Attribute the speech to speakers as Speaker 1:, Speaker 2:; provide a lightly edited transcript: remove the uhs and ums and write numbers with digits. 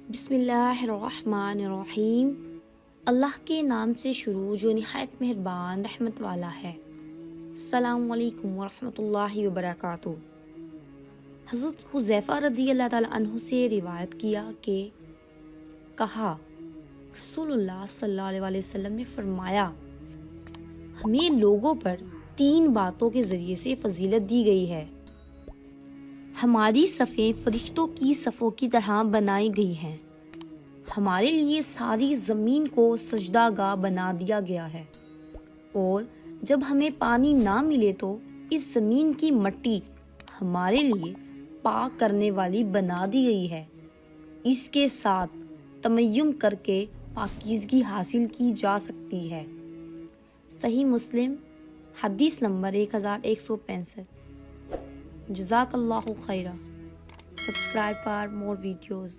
Speaker 1: بسم اللہ الرحمن الرحیم۔ اللہ کے نام سے شروع جو نہایت مہربان رحمت والا ہے۔ السلام علیکم ورحمۃ اللہ وبرکاتہ۔ حضرت حذیفہ رضی اللہ تعالیٰ عنہ سے روایت کیا کہ کہا رسول اللہ صلی اللہ علیہ وسلم نے فرمایا، ہمیں لوگوں پر 3 باتوں کے ذریعے سے فضیلت دی گئی ہے۔ ہماری صفیں فرشتوں کی صفوں کی طرح بنائی گئی ہیں، ہمارے لیے ساری زمین کو سجدہ گاہ بنا دیا گیا ہے، اور جب ہمیں پانی نہ ملے تو اس زمین کی مٹی ہمارے لیے پاک کرنے والی بنا دی گئی ہے، اس کے ساتھ تمیمم کر کے پاکیزگی حاصل کی جا سکتی ہے۔ صحیح مسلم حدیث نمبر 1165۔ جزاک اللہ خیرہ۔ Subscribe for more videos.